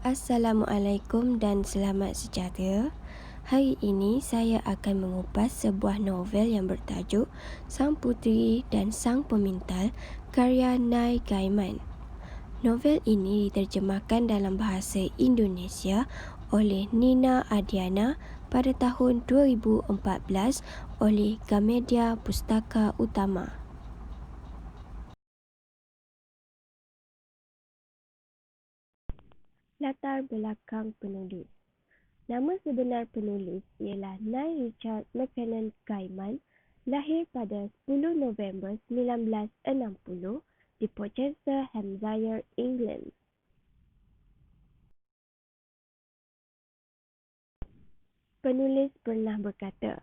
Assalamualaikum dan selamat sejahtera. Hari ini saya akan mengupas sebuah novel yang bertajuk Sang Puteri dan Sang Pemintal karya Neil Gaiman. Novel ini diterjemahkan dalam bahasa Indonesia oleh Nina Adiana pada tahun 2014 oleh Gramedia Pustaka Utama. Latar belakang penulis. Nama sebenar penulis ialah Neil Richard Mackinnon Gaiman, lahir pada 10 November 1960 di Portchester, Hampshire, England. Penulis pernah berkata,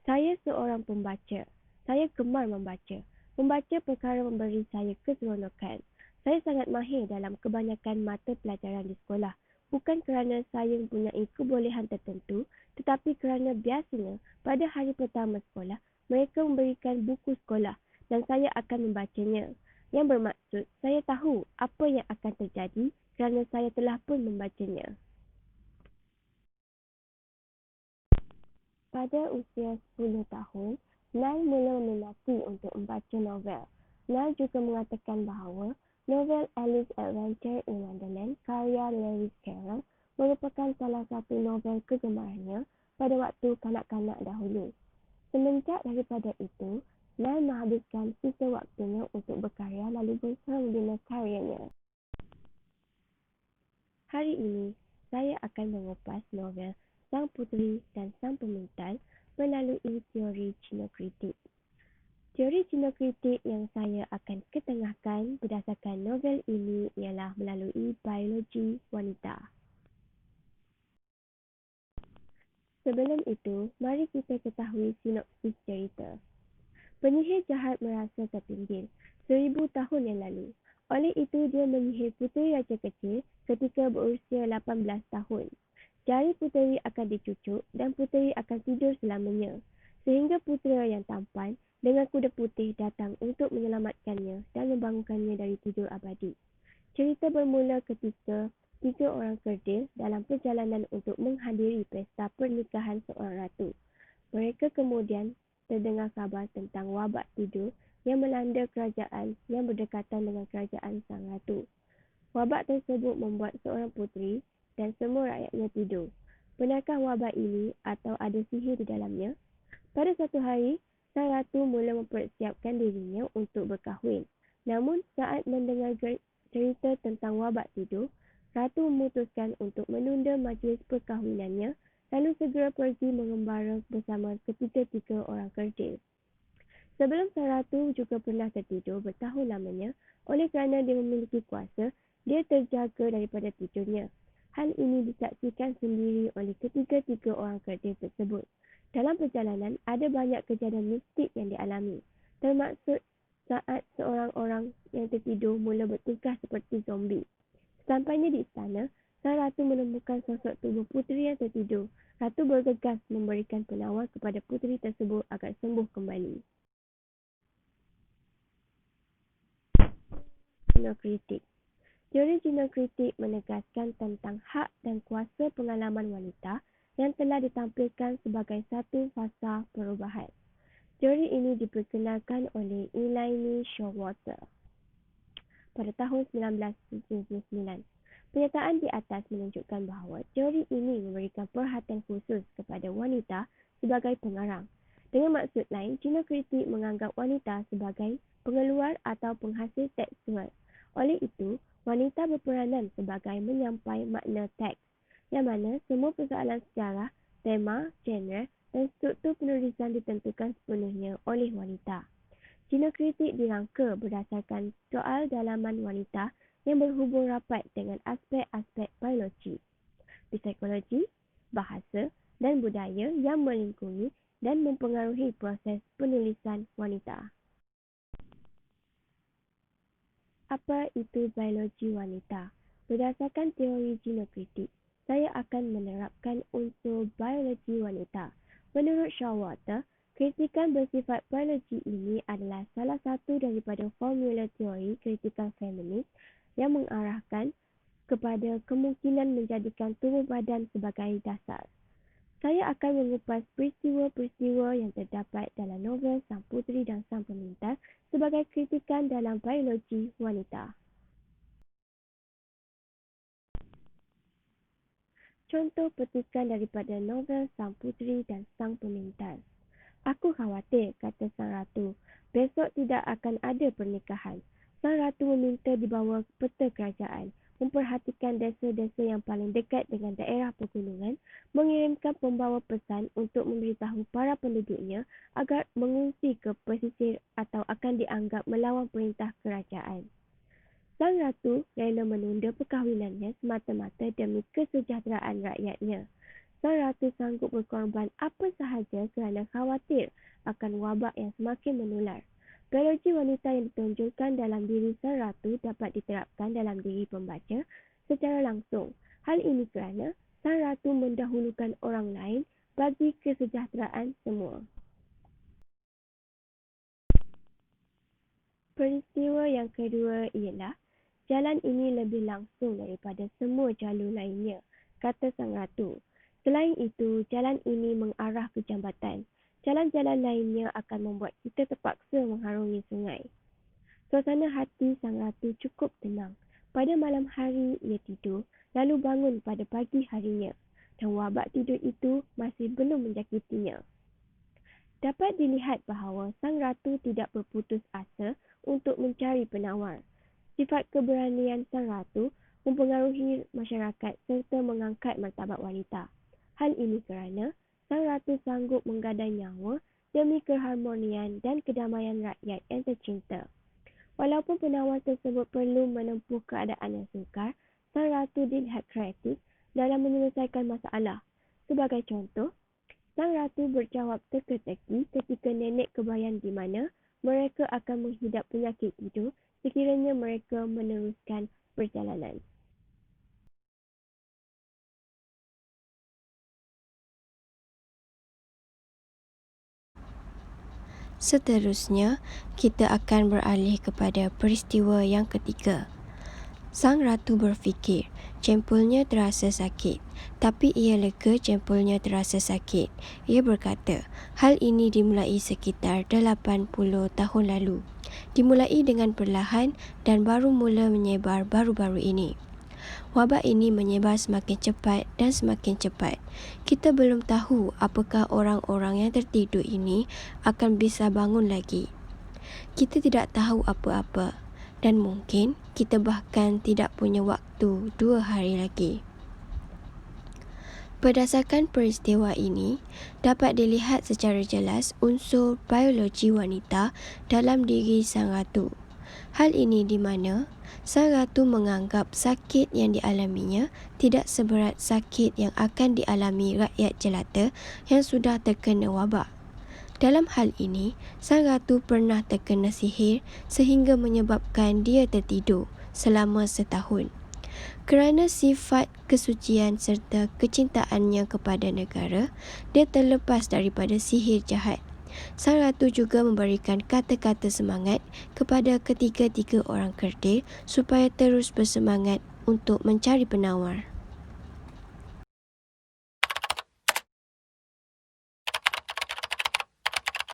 "Saya seorang pembaca. Saya gemar membaca. Membaca perkara memberi saya keseronokan. Saya sangat mahir dalam kebanyakan mata pelajaran di sekolah. Bukan kerana saya mempunyai kebolehan tertentu, tetapi kerana biasanya pada hari pertama sekolah, mereka memberikan buku sekolah dan saya akan membacanya. Yang bermaksud, saya tahu apa yang akan terjadi kerana saya telah pun membacanya." Pada usia 10 tahun, Neil mula meminati untuk membaca novel. Neil juga mengatakan bahawa novel Alice Adventure in Wonderland karya Lewis Carroll merupakan salah satu novel kegemarannya pada waktu kanak-kanak dahulu. Semenjak daripada itu, Neil menghabiskan sisa waktunya untuk berkarya lalu berusaha membina karyanya. Hari ini, saya akan mengupas novel Sang Puteri dan Sang Pemintal melalui teori ginokritik. Teori ginokritik yang saya akan ketengahkan berdasarkan novel ini ialah melalui biologi wanita. Sebelum itu, mari kita ketahui sinopsis cerita. Penyihir jahat merasa terpinggir 1000 tahun yang lalu. Oleh itu, dia menyihir puteri raja kecil ketika berusia 18 tahun. Jari puteri akan dicucuk dan puteri akan tidur selamanya. Sehingga putera yang tampan dengan kuda putih datang untuk menyelamatkannya dan membangunkannya dari tidur abadi. Cerita bermula ketika 3 orang kerdil dalam perjalanan untuk menghadiri pesta pernikahan seorang ratu. Mereka kemudian terdengar kabar tentang wabak tidur yang melanda kerajaan yang berdekatan dengan kerajaan sang ratu. Wabak tersebut membuat seorang puteri dan semua rakyatnya tidur. Benarkah wabak ini atau ada sihir di dalamnya? Pada satu hari, sang ratu mula mempersiapkan dirinya untuk berkahwin. Namun, saat mendengar cerita tentang wabak tidur, ratu memutuskan untuk menunda majlis perkahwinannya lalu segera pergi mengembara bersama ketiga-tiga orang kerdil. Sebelum sang ratu juga pernah tertidur bertahun lamanya, oleh kerana dia memiliki kuasa, dia terjaga daripada tidurnya. Hal ini disaksikan sendiri oleh ketiga-tiga orang kerdil tersebut. Dalam perjalanan, ada banyak kejadian mistik yang dialami, termaksud saat seorang orang yang tertidur mula bertingkah seperti zombie. Sampainya di istana, sang ratu menemukan sosok tubuh puteri yang tertidur. Ratu bergegas memberikan penawar kepada puteri tersebut agar sembuh kembali. Ginokritik. Teori ginokritik menegaskan tentang hak dan kuasa pengalaman wanita yang telah ditampilkan sebagai satu fasa perubahan. Teori ini diperkenalkan oleh Elaine Showalter pada tahun 1979. Pernyataan di atas menunjukkan bahawa teori ini memberikan perhatian khusus kepada wanita sebagai pengarang. Dengan maksud lain, ginokritik menganggap wanita sebagai pengeluar atau penghasil tekstual. Oleh itu, wanita berperanan sebagai menyampai makna teks, yang mana semua persoalan sejarah, tema, genre dan struktur penulisan ditentukan sepenuhnya oleh wanita. Ginokritik dirangka berdasarkan soal dalaman wanita yang berhubung rapat dengan aspek-aspek biologi, psikologi, bahasa dan budaya yang melingkungi dan mempengaruhi proses penulisan wanita. Apa itu biologi wanita? Berdasarkan teori ginokritik, saya akan menerapkan unsur biologi wanita. Menurut Showalter, kritikan bersifat biologi ini adalah salah satu daripada formula teori kritikan feminis yang mengarahkan kepada kemungkinan menjadikan tubuh badan sebagai dasar. Saya akan mengupas peristiwa-peristiwa yang terdapat dalam novel Sang Puteri dan Sang Pemintal sebagai kritikan dalam biologi wanita. Contoh petikan daripada novel Sang Puteri dan Sang Pemintal. Aku khawatir, kata Sang Ratu, besok tidak akan ada pernikahan. Sang Ratu meminta dibawa peta kerajaan, memperhatikan desa-desa yang paling dekat dengan daerah pegunungan, mengirimkan pembawa pesan untuk memberitahu para penduduknya agar mengungsi ke pesisir atau akan dianggap melawan perintah kerajaan. Sang Ratu rela menunda perkahwinannya semata-mata demi kesejahteraan rakyatnya. Sang Ratu sanggup berkorban apa sahaja kerana khawatir akan wabak yang semakin menular. Biologi wanita yang ditonjolkan dalam diri Sang Ratu dapat diterapkan dalam diri pembaca secara langsung. Hal ini kerana Sang Ratu mendahulukan orang lain bagi kesejahteraan semua. Peristiwa yang kedua ialah jalan ini lebih langsung daripada semua jalur lainnya, kata Sang Ratu. Selain itu, jalan ini mengarah ke jambatan. Jalan-jalan lainnya akan membuat kita terpaksa mengharungi sungai. Suasana hati Sang Ratu cukup tenang. Pada malam hari, ia tidur, lalu bangun pada pagi harinya. Dan wabak tidur itu masih belum menjakitinya. Dapat dilihat bahawa Sang Ratu tidak berputus asa untuk mencari penawar. Sifat keberanian Sang Ratu mempengaruhi masyarakat serta mengangkat martabat wanita. Hal ini kerana Sang Ratu sanggup menggadai nyawa demi keharmonian dan kedamaian rakyat yang tercinta. Walaupun penawar tersebut perlu menempuh keadaan yang sukar, Sang Ratu dilihat kreatif dalam menyelesaikan masalah. Sebagai contoh, Sang Ratu berjawab teka-teki ketika nenek kebayan di mana mereka akan menghidap penyakit tidur sekiranya mereka meneruskan perjalanan. Seterusnya, kita akan beralih kepada peristiwa yang ketiga. Sang Ratu berfikir, jempolnya terasa sakit. Tapi ia lega jempolnya terasa sakit. Ia berkata, hal ini dimulai sekitar 80 tahun lalu. Dimulai dengan perlahan dan baru mula menyebar baru-baru ini. Wabak ini menyebar semakin cepat dan semakin cepat. Kita belum tahu apakah orang-orang yang tertidur ini akan bisa bangun lagi. Kita tidak tahu apa-apa dan mungkin kita bahkan tidak punya waktu 2 hari lagi. Berdasarkan peristiwa ini, dapat dilihat secara jelas unsur biologi wanita dalam diri Sang Ratu. Hal ini di mana Sang Ratu menganggap sakit yang dialaminya tidak seberat sakit yang akan dialami rakyat jelata yang sudah terkena wabak. Dalam hal ini, Sang Ratu pernah terkena sihir sehingga menyebabkan dia tertidur selama setahun. Kerana sifat kesucian serta kecintaannya kepada negara, dia terlepas daripada sihir jahat. Sang Ratu juga memberikan kata-kata semangat kepada ketiga-tiga orang kerdil supaya terus bersemangat untuk mencari penawar.